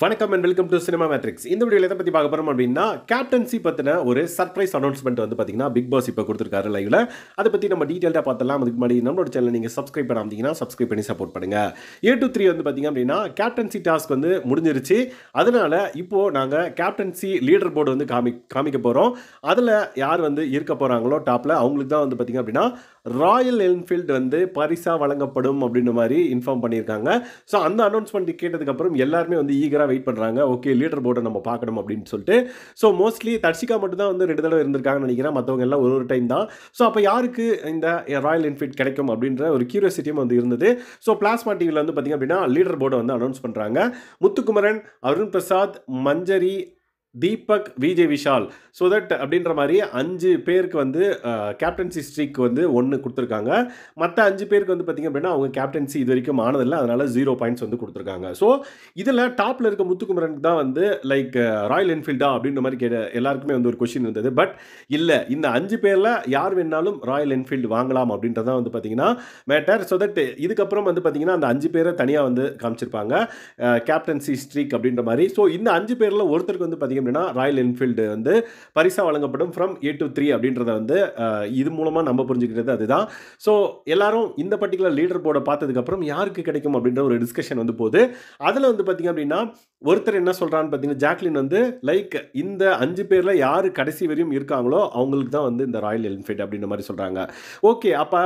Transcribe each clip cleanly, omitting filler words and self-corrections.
வணக்கம் and welcome to cinema matrix. இந்த வீடியோவில் எதை பற்றி பார்க்க போகிறோம் அப்படின்னா, கேப்டன்சி பற்றின ஒரு சர்ப்ரைஸ் அனௌன்ஸ்மெண்ட் வந்து பார்த்தீங்கன்னா பிக் பாஸ் இப்போ கொடுத்துருக்காரு லைவ்ல. அதை பற்றி நம்ம டீட்டெயிலாக பார்த்தலாம். அதுக்கு முன்னாடி நம்மளோட சேனல் நீங்கள் சப்ஸ்கிரைப் பண்ணாமீங்கன்னா சப்ஸ்கிரைப் பண்ணி சப்போர்ட் பண்ணுங்க. A23 வந்து பார்த்தீங்க அப்படின்னா கேப்டன்சி டாஸ்க் வந்து முடிஞ்சிருச்சு. அதனால இப்போ நாங்கள் கேப்டன்சி லீடர் போர்டு வந்து காமிக்க போகிறோம். அதில் யார் வந்து இருக்க போகிறாங்களோ டாப்பில் அவங்களுக்கு தான் வந்து பார்த்தீங்க அப்படின்னா ராயல் என்ஃபீல்டு வந்து பரிசாக வழங்கப்படும் அப்படின்ற மாதிரி இன்ஃபார்ம் பண்ணியிருக்காங்க. ஸோ அந்த அனௌன்ஸ்மெண்ட் கேட்டதுக்கப்புறம் எல்லாருமே வந்து ஈகராக வெயிட் பண்ணுறாங்க. ஓகே, லீடர் போர்டை நம்ம பார்க்கணும் அப்படின்னு சொல்லிட்டு. ஸோ மோஸ்ட்லி தர்ஷிகா மட்டும் தான் வந்து 2 தடவை இருந்திருக்காங்கன்னு நினைக்கிறேன். மற்றவங்க எல்லாம் ஒரு டைம் தான். ஸோ அப்போ யாருக்கு இந்த ராயல் என்ஃபீல்ட் கிடைக்கும் அப்படின்ற ஒரு கியூரியாசிட்டியும் வந்து இருந்தது. ஸோ பிளாஸ்மா டிவியில் வந்து பார்த்திங்க அப்படின்னா லீடர் போர்டை வந்து அனௌன்ஸ் பண்ணுறாங்க. முத்துக்குமரன், அருண் பிரசாத், மஞ்சரி, தீபக், விஜய் விஷால், ஸோ தட் அப்படின்ற மாதிரி 5 பேருக்கு வந்து கேப்டன்சி ஸ்ட்ரீக் வந்து 1 கொடுத்துருக்காங்க. மற்ற 5 பேருக்கு வந்து பார்த்திங்க அப்படின்னா அவங்க கேப்டன்சி இது வரைக்கும் ஆனதில்லை, அதனால் 0 பாயிண்ட்ஸ் வந்து கொடுத்துருக்காங்க. ஸோ இதில் டாப்பில் இருக்க முத்துக்குமரனுக்கு தான் வந்து லைக் ராயல் என்ஃபீல்டா அப்படின்ற மாதிரி எல்லாருக்குமே வந்து ஒரு கொஷின் இருந்தது. பட் இல்லை, இந்த 5 பேரில் யார் வேணாலும் ராயல் என்ஃபீல்டு வாங்கலாம் அப்படின்றதான் வந்து பார்த்திங்கன்னா மேட்டர். ஸோ தட் இதுக்கப்புறம் வந்து பார்த்திங்கன்னா அந்த 5 பேரை தனியாக வந்து காமிச்சிருப்பாங்க கேப்டன்சி ஸ்ட்ரீக் அப்படின்ற மாதிரி. ஸோ இந்த 5 பேரில் ஒருத்தருக்கு வந்து பார்த்திங்க அப்படின்னா ராயல் என்ஃபீல்டு வந்து பரிசா வழங்கப்படும் ஃப்ரம் A23 அப்படின்றத வந்து இது மூலமாக நம்ம புரிஞ்சுக்கிறது அதுதான். ஸோ எல்லாரும் இந்த பர்டிகுலர் லீடர் போர்டை பார்த்ததுக்கப்புறம் யாருக்கு கிடைக்கும் அப்படின்ற ஒரு டிஸ்கஷன் வந்து போகுது. அதில் வந்து பார்த்திங்க அப்படின்னா ஒருத்தர் என்ன சொல்கிறான்னு பார்த்தீங்கன்னா ஜாக்லின் வந்து லைக் இந்த 5 பேரில் யார் கடைசி வரையும் இருக்காங்களோ அவங்களுக்கு தான் வந்து இந்த ராயல் என்ஃபீல்டு அப்படின்ற மாதிரி சொல்கிறாங்க. ஓகே, அப்போ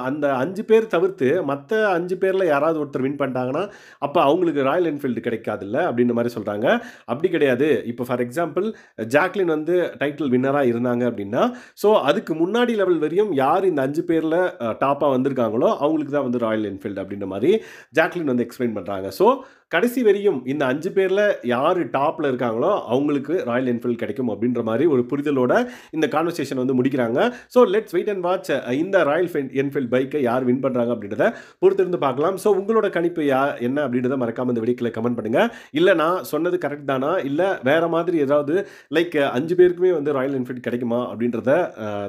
அந்த 5 பேர் தவிர்த்து மற்ற 5 பேரில் யாராவது ஒருத்தர் வின் பண்ணிட்டாங்கன்னா அப்போ அவங்களுக்கு ராயல் என்ஃபீல்டு கிடைக்காதுல்ல அப்படின்ற மாதிரி சொல்கிறாங்க. அப்படி கிடையாது. இப்போ ஃபார் எக்ஸாம்பிள் ஜாக்லின் வந்து டைட்டில் வின்னராக இருந்தாங்க அப்படின்னா ஸோ அதுக்கு முன்னாடி லெவல் வரையும் யார் இந்த 5 பேரில் டாப்பாக வந்திருக்காங்களோ அவங்களுக்கு தான் வந்து ராயல் என்ஃபீல்டு அப்படின்ற மாதிரி ஜாக்லின் வந்து எக்ஸ்பிளைன் பண்ணுறாங்க. ஸோ கடைசி வரையும் இந்த 5 பேரில் யார் டாப்பில் இருக்காங்களோ அவங்களுக்கு ராயல் என்ஃபீல்டு கிடைக்கும் அப்படின்ற மாதிரி ஒரு புரிதலோட இந்த கான்வர்சேஷன் வந்து முடிக்கிறாங்க. So let's wait and watch இந்த ராயல் என்ஃபீல்டு பைக்கை யார் வின் பண்ணுறாங்க அப்படின்றத பொறுத்திருந்து பார்க்கலாம். ஸோ உங்களோட கணிப்பு என்ன அப்படின்றத மறக்காமல் இந்த வீடியோக்கில் கமெண்ட் பண்ணுங்கள். இல்லை நான் சொன்னது கரெக்ட் தானா, இல்லை வேறு மாதிரி ஏதாவது லைக் 5 பேருக்குமே வந்து ராயல் என்ஃபீல்டு கிடைக்குமா அப்படின்றத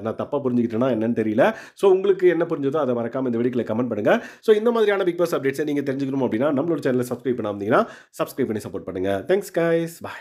நான் தப்பாக புரிஞ்சுக்கிட்டேன்னா என்னன்னு தெரியல. ஸோ உங்களுக்கு என்ன புரிஞ்சதோ அதை மறக்காமல் இந்த வீடியோக்கில் கமெண்ட் பண்ணுங்கள். ஸோ இந்த மாதிரியான பிக் பாஸ் அப்டேட்ஸை நீங்கள் தெரிஞ்சுக்கணும் அப்படின்னா நம்மளோட சேனலை சப்ஸ்கிரைப் பண்ணாமல் சப்ஸ்கிரைப் பண்ணி சப்போர்ட் பண்ணுங்கள். தேங்க்ஸ் கைஸ், பாய்.